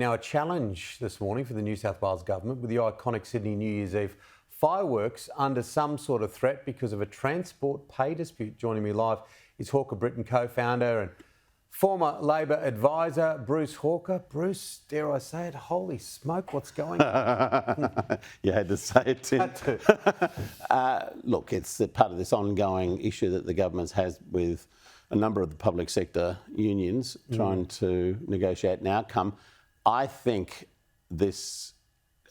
Now, a challenge this morning for the New South Wales government with the iconic Sydney New Year's Eve fireworks under some sort of threat because of a transport pay dispute. Joining me live is Hawker Britton co-founder and former Labor advisor, Bruce Hawker. Bruce, dare I say it, holy smoke, what's going on? You had to say it, Tim. Look, it's part of this ongoing issue that the government has with a number of the public sector unions trying to negotiate an outcome. I think this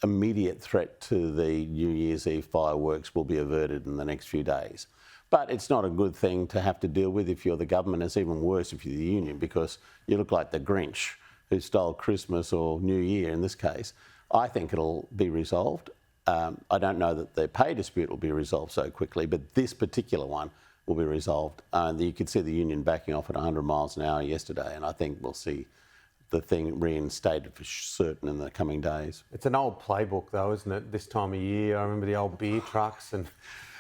immediate threat to the New Year's Eve fireworks will be averted in the next few days. But it's not a good thing to have to deal with if you're the government. It's even worse if you're the union, because you look like the Grinch who stole Christmas or New Year in this case. I think it'll be resolved. I don't know that the pay dispute will be resolved so quickly, but this particular one will be resolved. You could see the union backing off at 100 miles an hour yesterday, and I think we'll see the thing reinstated for certain in the coming days. It's an old playbook though, isn't it, this time of year? I remember the old beer trucks and...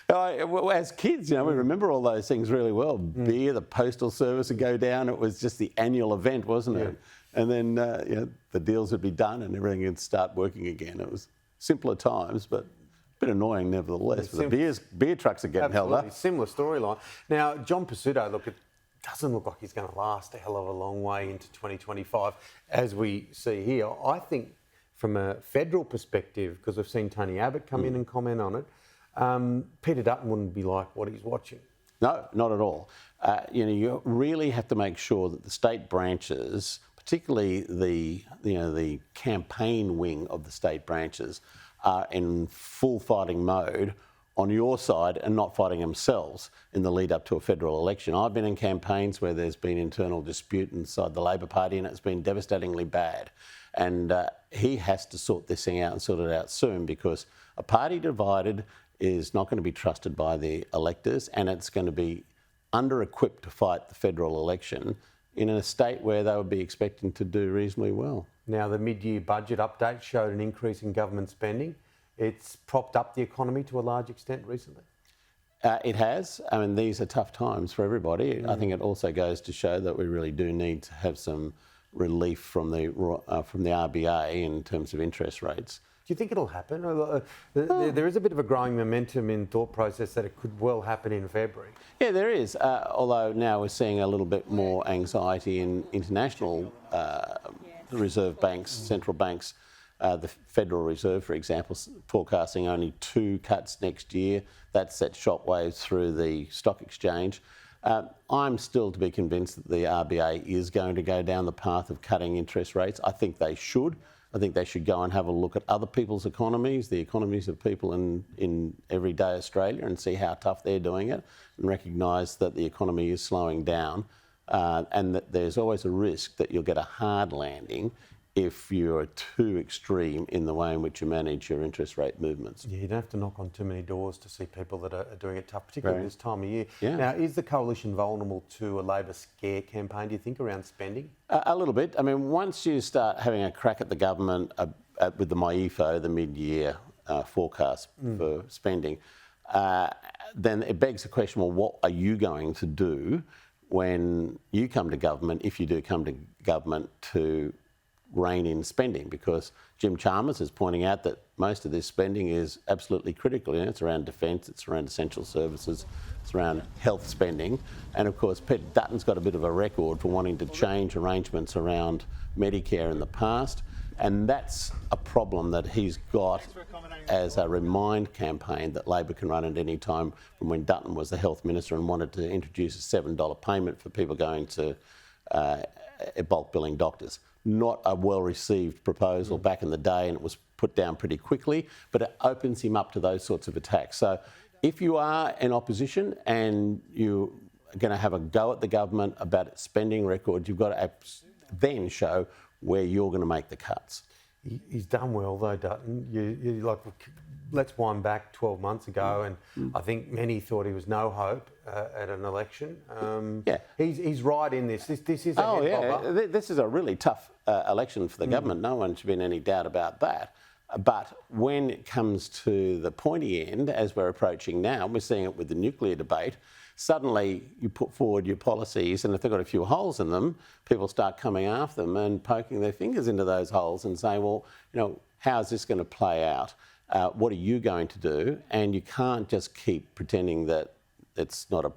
As kids, we remember all those things really well. Beer, the postal service would go down. It was just the annual event, wasn't it? And then the deals would be done and everything would start working again. It was simpler times, but a bit annoying nevertheless. But the beer trucks are getting held up. Similar storyline. Now, John Pesutto, look, it doesn't look like he's going to last a hell of a long way into 2025, as we see here. I think from a federal perspective, because I've seen Tony Abbott come in and comment on it, Peter Dutton wouldn't be like what he's watching. No, not at all. You really have to make sure that the state branches, particularly the campaign wing of the state branches, are in full fighting mode on your side and not fighting themselves in the lead up to a federal election. I've been in campaigns where there's been internal dispute inside the Labor Party and it's been devastatingly bad. And he has to sort this thing out and sort it out soon, because a party divided is not going to be trusted by the electors, and it's going to be under-equipped to fight the federal election in a state where they would be expecting to do reasonably well. Now, the mid-year budget update showed an increase in government spending. It's propped up the economy to a large extent recently. It has. I mean, these are tough times for everybody. I think it also goes to show that we really do need to have some relief from the RBA in terms of interest rates. Do you think it'll happen? There is a bit of a growing momentum in thought process that it could well happen in February. Yeah, there is. Although now we're seeing a little bit more anxiety in international reserve banks, central banks. The Federal Reserve, for example, forecasting only 2 cuts next year. That set shockwaves through the stock exchange. I'm still to be convinced that the RBA is going to go down the path of cutting interest rates. I think they should. I think they should go and have a look at other people's economies, the economies of people in everyday Australia, and see how tough they're doing it, and recognise that the economy is slowing down, and that there's always a risk that you'll get a hard landing if you're too extreme in the way in which you manage your interest rate movements. Yeah, you don't have to knock on too many doors to see people that are doing it tough, particularly this time of year. Yeah. Now, is the coalition vulnerable to a Labor scare campaign, do you think, around spending? A little bit. I mean, once you start having a crack at the government with the MYEFO, the mid-year forecast for spending, then it begs the question, well, what are you going to do when you come to government, if you do come to government, to rein in spending? Because Jim Chalmers is pointing out that most of this spending is absolutely critical. It's around defence, it's around essential services, it's around health spending. And of course, Peter Dutton's got a bit of a record for wanting to change arrangements around Medicare in the past. And that's a problem that he's got as a remind campaign that Labor can run at any time, from when Dutton was the health minister and wanted to introduce a $7 payment for people going to bulk billing doctors. Not a well-received proposal back in the day, and it was put down pretty quickly, but it opens him up to those sorts of attacks. So if you are in opposition and you're going to have a go at the government about its spending record, you've got to then show where you're going to make the cuts. He's done well though, Dutton. You like, let's wind back 12 months ago, and I think many thought he was no hope at an election. He's right in this. This is a head bobber. This is a really tough election for the government. No one should be in any doubt about that. But when it comes to the pointy end, as we're approaching now, we're seeing it with the nuclear debate, suddenly you put forward your policies, and if they've got a few holes in them, people start coming after them and poking their fingers into those holes and saying, well, how's this going to play out? What are you going to do? And you can't just keep pretending that it's not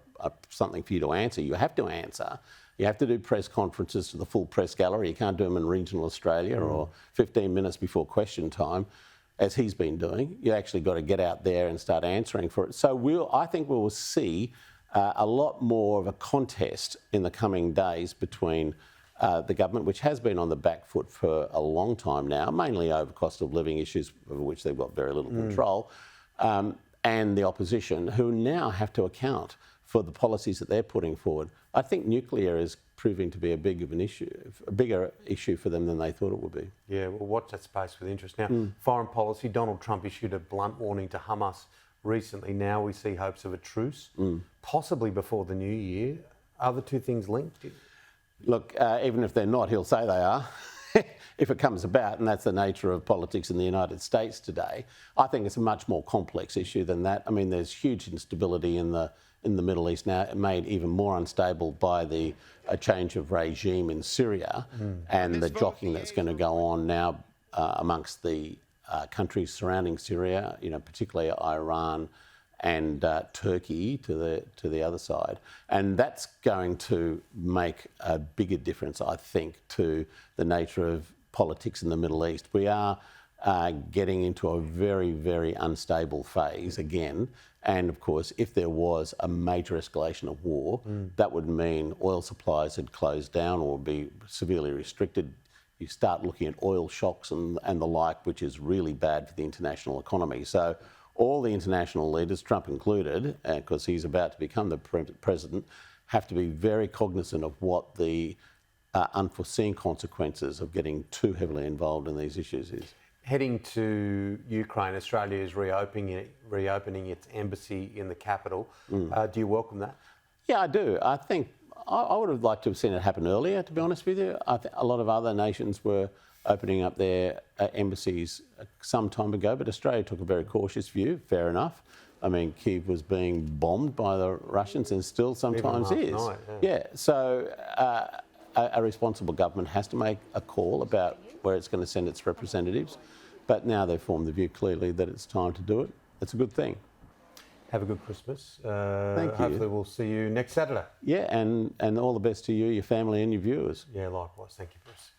something for you to answer. You have to answer. You have to do press conferences to the full press gallery. You can't do them in regional Australia or 15 minutes before question time, as he's been doing. You actually got to get out there and start answering for it. So I think we will see a lot more of a contest in the coming days between the government, which has been on the back foot for a long time now, mainly over cost of living issues, over which they've got very little control, and the opposition, who now have to account for the policies that they're putting forward. I think nuclear is proving to be a bigger issue for them than they thought it would be. Yeah, we'll watch that space with interest. Now, foreign policy, Donald Trump issued a blunt warning to Hamas recently. Now we see hopes of a truce, possibly before the new year. Are the two things linked? Look, even if they're not, he'll say they are. If it comes about, and that's the nature of politics in the United States today. I think it's a much more complex issue than that. I mean, there's huge instability in the Middle East now, made even more unstable by a change of regime in Syria and the jockeying that's going to go on now amongst the countries surrounding Syria, particularly Iran and Turkey to the other side. And that's going to make a bigger difference, I think, to the nature of politics in the Middle East. We are getting into a very, very unstable phase again. And of course, if there was a major escalation of war, that would mean oil supplies had closed down or would be severely restricted. You start looking at oil shocks and the like, which is really bad for the international economy. So all the international leaders, Trump included, because he's about to become the president, have to be very cognizant of what the unforeseen consequences of getting too heavily involved in these issues is. Heading to Ukraine, Australia is reopening its embassy in the capital. Do you welcome that? Yeah, I do. I think I would have liked to have seen it happen earlier, to be honest with you. I think a lot of other nations were opening up their embassies some time ago, but Australia took a very cautious view, fair enough. I mean, Kyiv was being bombed by the Russians and still sometimes is. Night, so a responsible government has to make a call about where it's going to send its representatives. But now they've formed the view clearly that it's time to do it. It's a good thing. Have a good Christmas. Thank you. Hopefully we'll see you next Saturday. Yeah, and all the best to you, your family and your viewers. Yeah, likewise. Thank you, Bruce.